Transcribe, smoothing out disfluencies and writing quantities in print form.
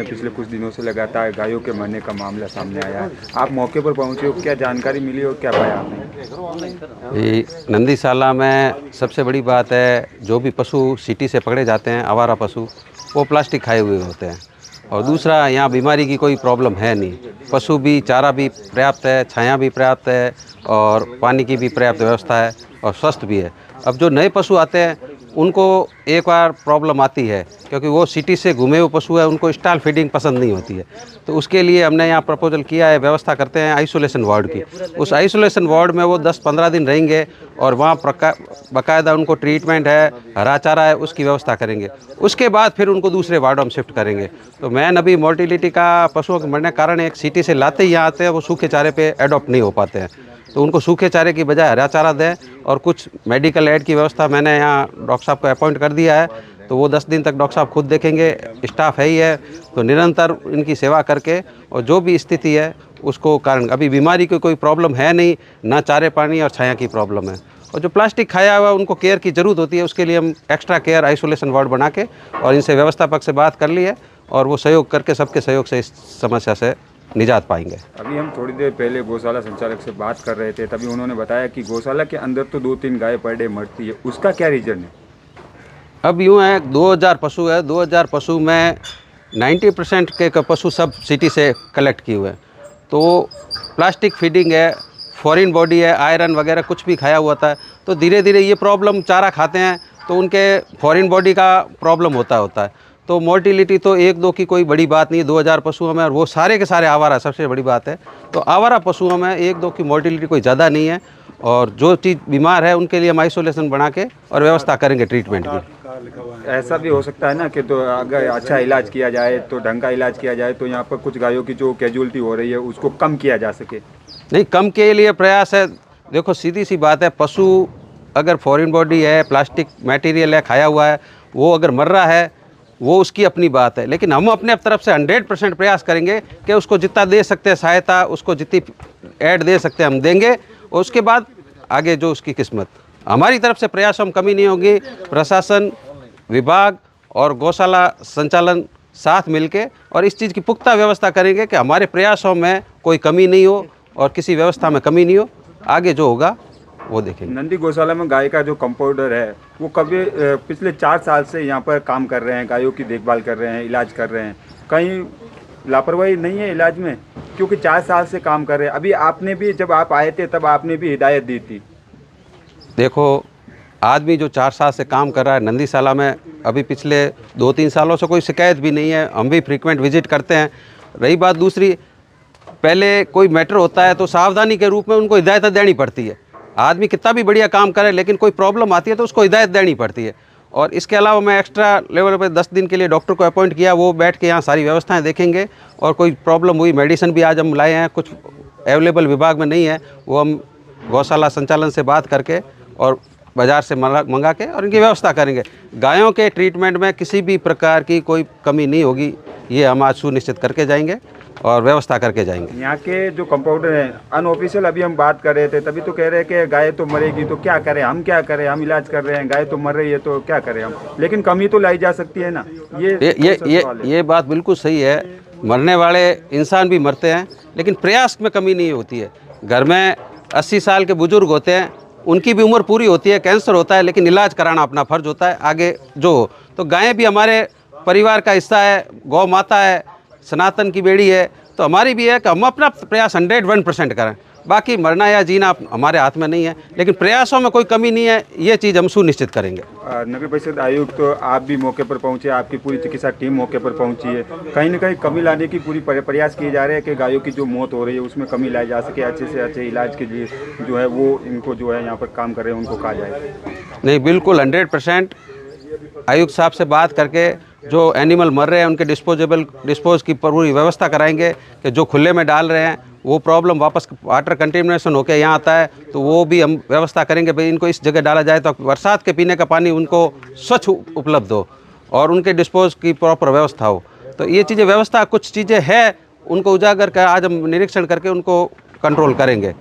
पिछले कुछ दिनों से लगातार गायों के मरने का मामला सामने आया है। आप मौके पर पहुंचे हो, क्या जानकारी मिली और क्या पाया आपने? ये नंदीसाला में सबसे बड़ी बात है, जो भी पशु सिटी से पकड़े जाते हैं आवारा पशु, वो प्लास्टिक खाए हुए होते हैं। और दूसरा, यहाँ बीमारी की कोई प्रॉब्लम है नहीं। पशु भी, चारा भी पर्याप्त है, छाया भी पर्याप्त है और पानी की भी पर्याप्त व्यवस्था है और स्वस्थ भी है। अब जो नए पशु आते हैं उनको एक बार प्रॉब्लम आती है, क्योंकि वो सिटी से घूमे हुए पशु है, उनको स्टॉल फीडिंग पसंद नहीं होती है। तो उसके लिए हमने यहाँ प्रपोजल किया है, व्यवस्था करते हैं आइसोलेशन वार्ड की। उस आइसोलेशन वार्ड में वो 10-15 दिन रहेंगे और वहाँ बाकायदा उनको ट्रीटमेंट है, हरा चारा है, उसकी व्यवस्था करेंगे। उसके बाद फिर उनको दूसरे वार्डों में शिफ्ट करेंगे। तो मैन अभी मोर्टिलिटी का पशुओं के मरने के कारण एक सिटी से लाते ही यहाँ आते हैं, वो सूखे चारे पे एडॉप्ट नहीं हो पाते हैं। तो उनको सूखे चारे की बजाय हरा चारा दें और कुछ मेडिकल एड की व्यवस्था मैंने यहाँ डॉक्टर साहब को अपॉइंट कर दिया है। तो वो 10 दिन तक डॉक्टर साहब खुद देखेंगे, स्टाफ है ही है। तो निरंतर इनकी सेवा करके और जो भी स्थिति है उसको, कारण अभी बीमारी की कोई प्रॉब्लम है नहीं, ना चारे पानी और छाया की प्रॉब्लम है। और जो प्लास्टिक खाया हुआ उनको केयर की ज़रूरत होती है, उसके लिए हम एक्स्ट्रा केयर आइसोलेशन वार्ड बना के और इनसे व्यवस्थापक से बात कर ली है और वो सहयोग करके, सबके सहयोग से इस समस्या से निजात पाएंगे। अभी हम थोड़ी देर पहले गौशाला संचालक से बात कर रहे थे, तभी उन्होंने बताया कि गौशाला के अंदर तो 2-3 गाय पर डे मरती है, उसका क्या रीज़न है? अब यूँ है, 2000 पशु है, 2000 पशु में 90% के पशु सब सिटी से कलेक्ट किए हुए हैं। तो प्लास्टिक फीडिंग है, फॉरेन बॉडी है, आयरन वगैरह कुछ भी खाया हुआ था। तो धीरे धीरे ये प्रॉब्लम, चारा खाते हैं तो उनके फॉरेन बॉडी का प्रॉब्लम होता है। तो मोर्टिलिटी तो 1-2 की कोई बड़ी बात नहीं है 2000 पशुओं में, और वो सारे के सारे आवारा, सबसे बड़ी बात है। तो आवारा पशुओं में 1-2 की मोर्टिलिटी कोई ज़्यादा नहीं है। और जो चीज़ बीमार है उनके लिए हम आइसोलेशन बना के और व्यवस्था करेंगे ट्रीटमेंट की। ऐसा भी हो सकता है ना कि तो अगर अच्छा इलाज किया जाए, तो ढंग का इलाज किया जाए, तो यहाँ पर कुछ गायों की जो कैजुअलिटी हो रही है उसको कम किया जा सके। नहीं, कम के लिए प्रयास है। देखो, सीधी सी बात है, पशु अगर फॉरेन बॉडी है, प्लास्टिक मटेरियल है, खाया हुआ है, वो अगर मर रहा है, वो उसकी अपनी बात है। लेकिन हम अपने तरफ से 100% प्रयास करेंगे कि उसको जितना दे सकते हैं सहायता, उसको जितनी ऐड दे सकते हैं हम देंगे। और उसके बाद आगे जो उसकी किस्मत, हमारी तरफ से प्रयास हम कमी नहीं होगी। प्रशासन विभाग और गौशाला संचालन साथ मिलके और इस चीज़ की पुख्ता व्यवस्था करेंगे कि हमारे प्रयासों में कोई कमी नहीं हो और किसी व्यवस्था में कमी नहीं हो। आगे जो होगा वो देखेंगे। नंदी गौशाला में गाय का जो कंपाउंडर है, वो कभी पिछले 4 साल से यहाँ पर काम कर रहे हैं, गायों की देखभाल कर रहे हैं, इलाज कर रहे हैं। कहीं लापरवाही नहीं है इलाज में? क्योंकि 4 साल से काम कर रहे हैं। अभी आपने भी, जब आप आए थे तब आपने भी हिदायत दी थी। देखो, आदमी जो 4 साल से काम कर रहा है नंदीसाला में, अभी पिछले 2-3 सालों से कोई शिकायत भी नहीं है। हम भी फ्रीक्वेंट विजिट करते हैं। रही बात दूसरी, पहले कोई मैटर होता है तो सावधानी के रूप में उनको हिदायत देनी पड़ती है। आदमी कितना भी बढ़िया काम करे, लेकिन कोई प्रॉब्लम आती है तो उसको हिदायत देनी पड़ती है। और इसके अलावा मैं एक्स्ट्रा लेवल पे 10 दिन के लिए डॉक्टर को अपॉइंट किया, वो बैठ के यहाँ सारी व्यवस्थाएं देखेंगे। और कोई प्रॉब्लम हुई, मेडिसिन भी आज हम लाए हैं, कुछ अवेलेबल विभाग में नहीं है, वो हम गौशाला संचालन से बात करके और बाज़ार से मंगा के और इनकी व्यवस्था करेंगे। गायों के ट्रीटमेंट में किसी भी प्रकार की कोई कमी नहीं होगी, ये हम आज सुनिश्चित करके जाएंगे और व्यवस्था करके जाएंगे। यहाँ के जो कंपाउंडर हैं, अनऑफिशियल, अभी हम बात कर रहे थे तभी तो कह रहे हैं कि गाय तो मरेगी तो क्या करें, हम क्या करें, हम इलाज कर रहे हैं, गाय तो मर रही है तो क्या करें हम। लेकिन कमी तो लाई जा सकती है ना। ये बात बिल्कुल सही है। मरने वाले इंसान भी मरते हैं, लेकिन प्रयास में कमी नहीं होती है। घर में 80 साल के बुजुर्ग होते हैं, उनकी भी उम्र पूरी होती है, कैंसर होता है, लेकिन इलाज कराना अपना फर्ज होता है। आगे जो हो, तो गायें भी हमारे परिवार का हिस्सा है, गौ माता है, सनातन की बेड़ी है। तो हमारी भी है कि हम अपना प्रयास 101% करें। बाकी मरना या जीना हमारे हाथ में नहीं है, लेकिन प्रयासों में कोई कमी नहीं है, ये चीज़ हम सुनिश्चित करेंगे। नगर परिषद आयुक्त, तो आप भी मौके पर पहुंचे, आपकी पूरी चिकित्सा टीम मौके पर पहुंची है। कहीं ना कहीं कमी लाने की पूरी प्रयास किए जा रहे हैं कि गायों की जो मौत हो रही है उसमें कमी लाई जा सके। अच्छे से अच्छे इलाज के लिए जो है वो इनको जो है यहाँ पर काम कर रहे हैं उनको कहा जाए। नहीं, बिल्कुल 100% आयुक्त साहब से बात करके जो एनिमल मर रहे हैं उनके डिस्पोज की पूरी व्यवस्था कराएंगे कि जो खुले में डाल रहे हैं वो प्रॉब्लम वापस वाटर कंटेमिनेशन होकर यहाँ आता है, तो वो भी हम व्यवस्था करेंगे भाई इनको इस जगह डाला जाए तो बरसात के पीने का पानी उनको स्वच्छ उपलब्ध हो और उनके डिस्पोज की प्रॉपर व्यवस्था हो। तो ये चीज़ें व्यवस्था, कुछ चीज़ें हैं, उनको उजागर कर आज हम निरीक्षण करके उनको कंट्रोल करेंगे।